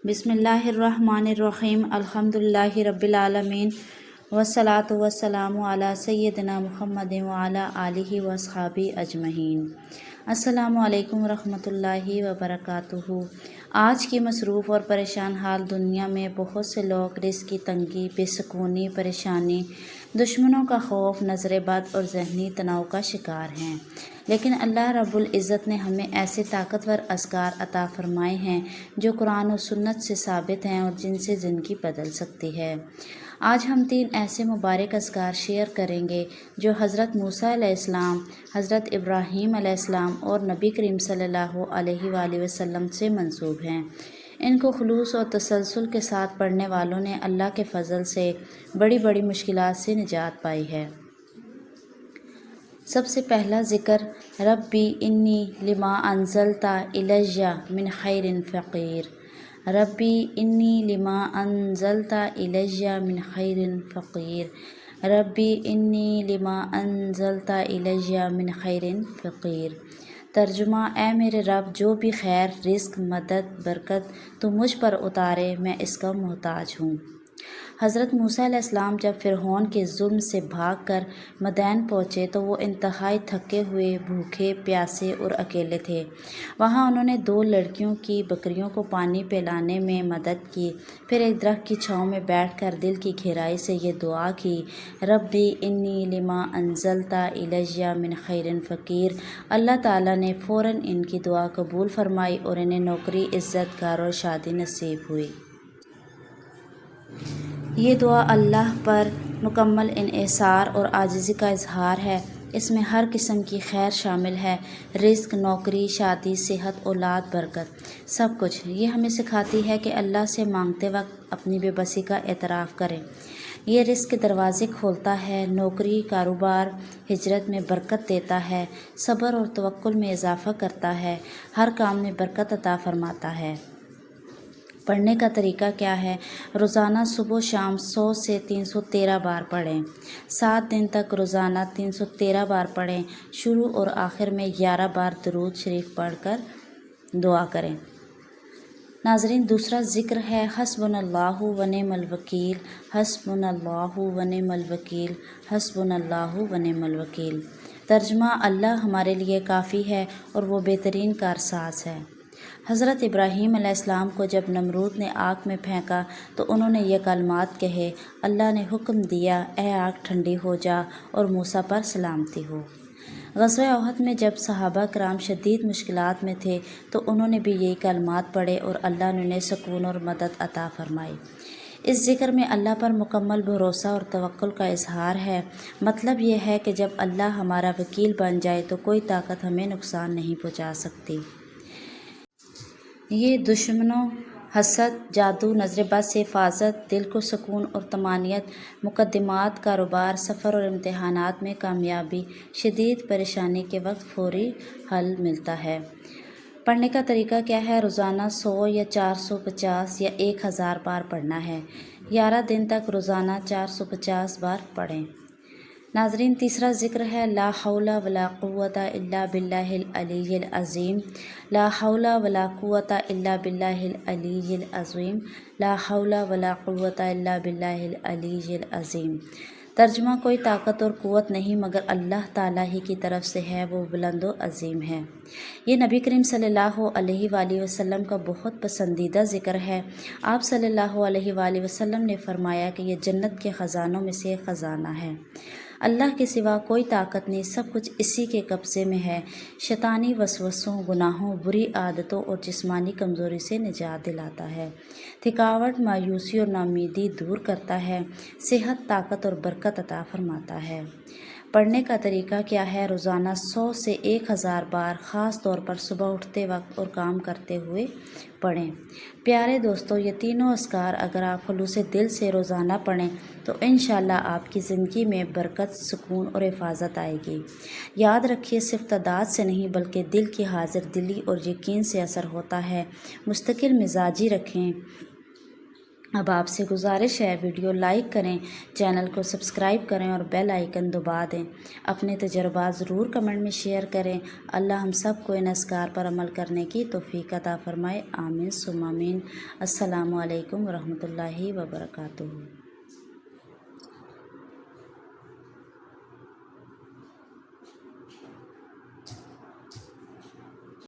बिस्मिल्लाहिर्रहमानिर्रहीम अल्हम्दुलिल्लाहि रब्बिल आलमीन वस्सलातु वस्सलामु अला सय्यिदिना मुहम्मदिन व अला आलिहि व अस्हाबिहि अजमईन। अस्सलामु अलैकुम रहमतुल्लाहि व बरकातुहू। आज की मसरूफ़ और परेशान हाल दुनिया में बहुत से लोग रिज़्क़ की तंगी, बेसुकूनी, परेशानी, दुश्मनों का खौफ, नज़र बद और ज़हनी तनाव का शिकार हैं। लेकिन अल्लाह रब्बुल इज़्ज़त ने हमें ऐसे ताकतवर अस्कार अता फ़रमाए हैं जो कुरान और सुन्नत से साबित हैं और जिनसे ज़िंदगी बदल सकती है। आज हम 3 ऐसे मुबारक अस्कार शेयर करेंगे जो हज़रत मूसा अलैहिस्सलाम, हज़रत इब्राहीम अलैहिस्सलाम और नबी करीम सल्लल्लाहु अलैहि वसल्लम से मंसूब हैं। इनको खुलूस और तसलसल के साथ पढ़ने वालों ने अल्लाह के फ़ज़ल से बड़ी बड़ी मुश्किलात से निजात पाई है। सबसे पहला ज़िक्र रब्बी इन्नी लिमा अंज़लता इलैया मिन खैरिन फ़क़ीर। रब्बी इन्नी लिमा अंज़लता इलैया मिन खैरिन फ़क़ीर। रब्बी इन्नी लिमा अंज़लता इलैया मिन खैरिन फ़क़ीर। तर्जुमा, ए मेरे रब, जो भी खैर, रिज़्क़, मदद, बरकत तो मुझ पर उतारे, मैं इसका मोहताज हूँ। हज़रत मूसा अलैहिस्सलाम जब फ़िरऔन के जुल्म से भागकर मदैन पहुँचे तो वो इंतहाई थके हुए, भूखे, प्यासे और अकेले थे। वहाँ उन्होंने 2 लड़कियों की बकरियों को पानी पिलाने में मदद की। फिर एक दरख्त की छाँव में बैठकर दिल की गहराई से ये दुआ की, रब्बी इन्नी लिमा अंज़लता इलैया मिन खैरिन फ़क़ीर। अल्लाह ताला ने फ़ौरन इनकी दुआ कबूल फरमाई और इन्हें नौकरी, इज़्ज़त, घर और शादी नसीब हुई। ये दुआ अल्लाह पर मुकम्मल इन्हिसार और आजिज़ी का इजहार है। इसमें हर किस्म की खैर शामिल है, रिज़्क़, नौकरी, शादी, सेहत, औलाद, बरकत, सब कुछ। ये हमें सिखाती है कि अल्लाह से मांगते वक्त अपनी बेबसी का एतराफ़ करें। ये रिज़्क़ के दरवाज़े खोलता है, नौकरी, कारोबार, हिजरत में बरकत देता है, सब्र और तवक्कुल में इजाफ़ा करता है, हर काम में बरकत अता फ़रमाता है। पढ़ने का तरीका क्या है? रोज़ाना सुबह शाम 100 से 313 बार पढ़ें। 7 दिन तक रोज़ाना 313 बार पढ़ें। शुरू और आखिर में 11 बार दरूद शरीफ पढ़कर दुआ करें। नाज़रीन, दूसरा ज़िक्र है हस्बुनल्लाहु व निअमल वकील। हस्बुनल्लाहु व निअमल वकील। हस्बुनल्लाहु व निअमल वकील। तर्जुमा, अल्लाह हमारे लिए काफ़ी है और वो बेहतरीन कारसाज है। हज़रत इब्राहीम अलैहिस्सलाम को जब नमरूद ने आग में फेंका तो उन्होंने ये कलमात कहे, अल्लाह ने हुक्म दिया, ए आग ठंडी हो जा और मूसा पर सलामती हो। ग़ज़वा उहद में जब सहाबा कराम शदीद मुश्किलात में थे तो उन्होंने भी यही कलमात पढ़े और अल्लाह ने उन्हें सुकून और मदद अता फ़रमाई। इस ज़िक्र में अल्लाह पर मुकम्मल भरोसा और तवक्कुल का इजहार है। मतलब ये है कि जब अल्लाह हमारा वकील बन जाए तो कोई ताकत हमें नुकसान नहीं पहुँचा सकती। ये दुश्मनों, हसद, जादू, नज़र बद से हिफाजत, दिल को सुकून और तमानियत, मुकद्दमात, कारोबार, सफ़र और इम्तिहानात में कामयाबी, शदीद परेशानी के वक्त फौरी हल मिलता है। पढ़ने का तरीका क्या है? रोज़ाना 100 या 450 या 1000 बार पढ़ना है। 11 दिन तक रोज़ाना 450 बार पढ़ें। नाज़रीन, तीसरा ज़िक्र है ला हौला वला कुव्वता इल्ला बिल्लाहिल अलीय्यिल अज़ीम। ला हौला वला कुव्वता इल्ला बिल्लाहिल अलीय्यिल अज़ीम। ला हौला वला कुव्वता इल्ला बिल्लाहिल अलीय्यिल अज़ीम। तर्जुमा, कोई ताकत और क़ुव्वत नहीं मगर अल्लाह ताला ही की तरफ से है, वो बुलंद व अज़ीम है। ये नबी करीम सल्लल्लाहु अलैहि वसल्लम का बहुत पसंदीदा ज़िक्र है। आप सल्लल्लाहु अलैहि वसल्लम ने फ़रमाया कि यह जन्नत के ख़जानों में से ख़जाना है। अल्लाह के सिवा कोई ताकत नहीं, सब कुछ इसी के कब्ज़े में है। शैतानी वसवसों, गुनाहों, बुरी आदतों और जिस्मानी कमज़ोरी से निजात दिलाता है। थकावट, मायूसी और नाउमीदी दूर करता है। सेहत, ताकत और बरकत अता फ़रमाता है। पढ़ने का तरीका क्या है? रोज़ाना 100 से 1000 बार, ख़ास तौर पर सुबह उठते वक्त और काम करते हुए पढ़ें। प्यारे दोस्तों, ये तीनों अस्कार अगर आप खुलूस दिल से रोज़ाना पढ़ें तो इंशाअल्लाह आपकी ज़िंदगी में बरकत, सुकून और हिफाजत आएगी। याद रखिए, सिर्फ तादाद से नहीं बल्कि दिल की हाजिर दिली और यकीन से असर होता है। मुस्तकिल मिजाजी रखें اب آپ سے گزارش ہے ویڈیو لائک کریں، چینل کو سبسکرائب کریں اور بیل آئیکن دبا دیں۔ اپنے تجربات ضرور کمنٹ میں شیئر کریں۔ اللہ ہم سب کو ان اذکار پر عمل کرنے کی توفیق عطا فرمائے، آمین ثم آمین۔ السلام علیکم ورحمۃ اللہ وبرکاتہ۔